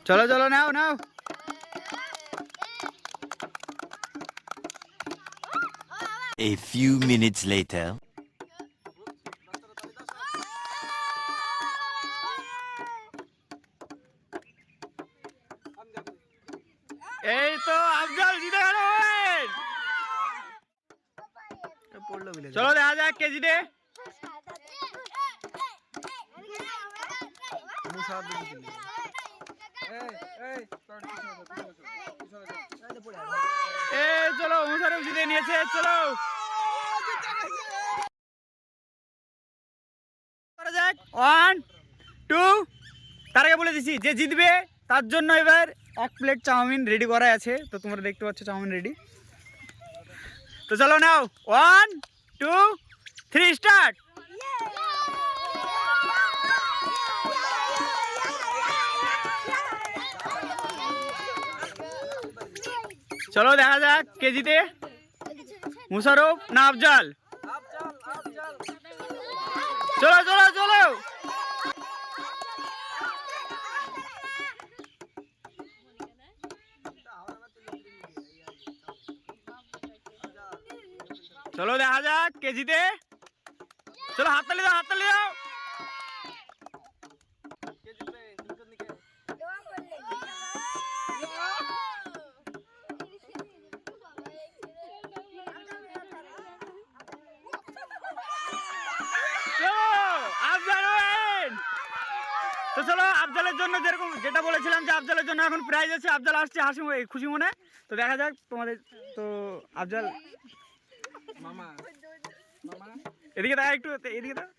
চলো চলো নাও নাও। A few minutes later. এই তো আফজাল জিতে গেল। চলো দেখা যাক কে জিতে। এই চলো মুশারফ জিতে নিয়েছে। চলো করা যাক 1 2। তার আগে বলে দিছি যে জিতবে তার জন্য এবার 1 প্লেট চাউমিন রেডি করা আছে। তো তোমরা দেখতে পাচ্ছ চাউমিন রেডি। তো চলো নাও 1 2 3 স্টার্ট। চলো দেখা যাক কে জিতে, মুশারফ না আফজাল। চলো চলো চলো। চলো দেখা যাক কে জিতে। চলো হাততালি দাও হাততালি দাও। তো চলো আফজালের জন্য যেরকম যেটা বলেছিলাম যে আফজালের জন্য এখন প্রাইজ আছে। আফজাল আসছে হাসি খুশি মনে। তো দেখা যাক তোমাদের। তো আফজাল মামা মামা এদিকে দেখা একটু এদিকে দাও।